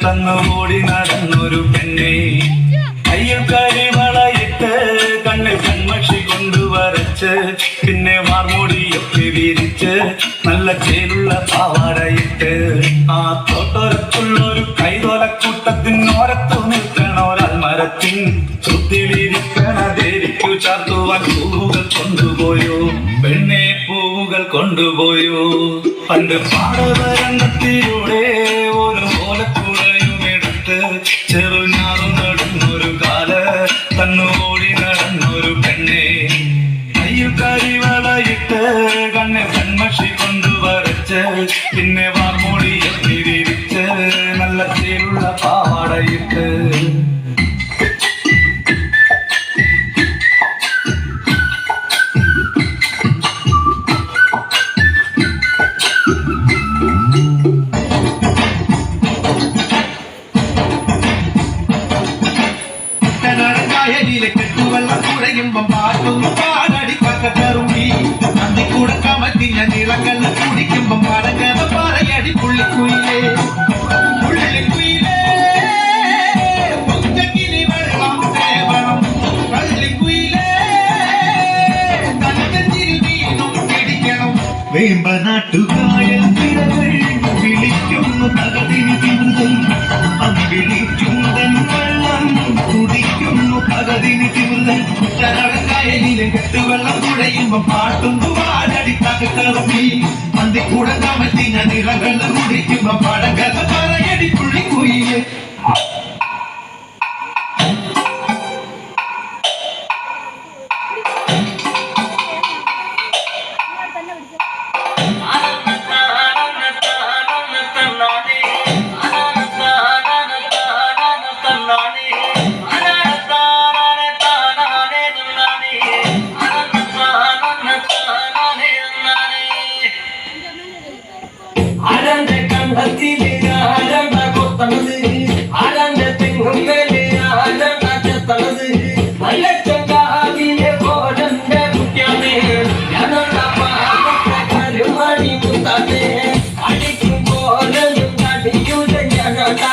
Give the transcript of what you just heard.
തന്നുകൂടി നടന്നൊരു പെണ്ണെ കയ്യിൽ കരിവളയിട്ട് കണ്ണിൽ കൺമഷി കൊണ്ടുവരച്ച് പിന്നെ വാർമൂടിയൊക്കെ വിരിച്ച് നല്ല ചേലുള്ള പാവാടയിട്ട് ആ തോട്ടൊരത്തുള്ളൊരു കൈതോലക്കൂട്ടത്തിനോരത്തു നിൽക്കണോരൽമരത്തിൻ ചുറ്റിലിരിക്കണ ദേവിക്കു ചാർത്തുവാൻ പൂവുകൾ കൊണ്ടുപോയോ പെണ്ണെ പൂവുകൾ കൊണ്ടുപോയോ പണ്ട് പാടവരംഗത്തിലൂടെ ഒരു ഓലക്കുടയും എടുത്ത് ചെറുഞാറു നടന്നൊരു കാല തന്നുകൂടി നടന്നൊരു പെണ്ണെ കയ്യിൽ കരിവളയിട്ട് കണ്ണിൽ കൺമഷി കൊണ്ടുവരച്ച് പിന്നെ വാർമൂടിയൊക്കെ വിരിച്ച് നല്ല ചേലുള്ള പാവാടയിട്ട് കെട്ടുവെള്ളം കുഴയുമ്പം പാട്ടൊന്നു പാടടി പക്കറുമ്പി നന്ദിക്കൂടെ കമത്തിഞ്ഞ നിളങ്ങൾ കുടിക്കുമ്പം പടങ്ങത പറയടി പുള്ളിക്കുയിലേ പുള്ളിക്കുയിലേ പൊങ്കക്കിനി വെള്ളം തേവണം പള്ളിക്കുയിലേ തനക്കഞ്ചിരി വീണും പിടിക്കണം വേമ്പനാട്ടുകായൽ തിരകൾ വിളിക്കുന്നു തകതിരി തിരുതൽ അമ്പിളിച്ചുണ്ടൻ വെള്ളം കുടിക്കുന്നു തകതിരി തിരുതൽ കുട്ടനടക്കായലിലെ കെട്ടുവെള്ളം കുഴയുമ്പം പാട്ടുന്നു പാടടി തകർത്തി മന്തിക്കൂടെ കമത്തിന നിറകൾ കുടിക്കുമ്പം പടകഥ പറയടി പുള്ളിക്കുയിലെ ആരാന്റെ കണ്ടത്തില് ആരാണ്ട കൊത്തണത് ആരാന്റെ തെങ്ങും മേലെ ആരാണ്ട ചെത്തണത് മല്ലച്ചങ്കാതിലെ കോടന്റെ കുട്ടിയാമേ ഞാനുള്ള പാകത്തെ കരുമണി മുത്താമേ അടിക്കും പോലും കടിയൂല ഞാനാ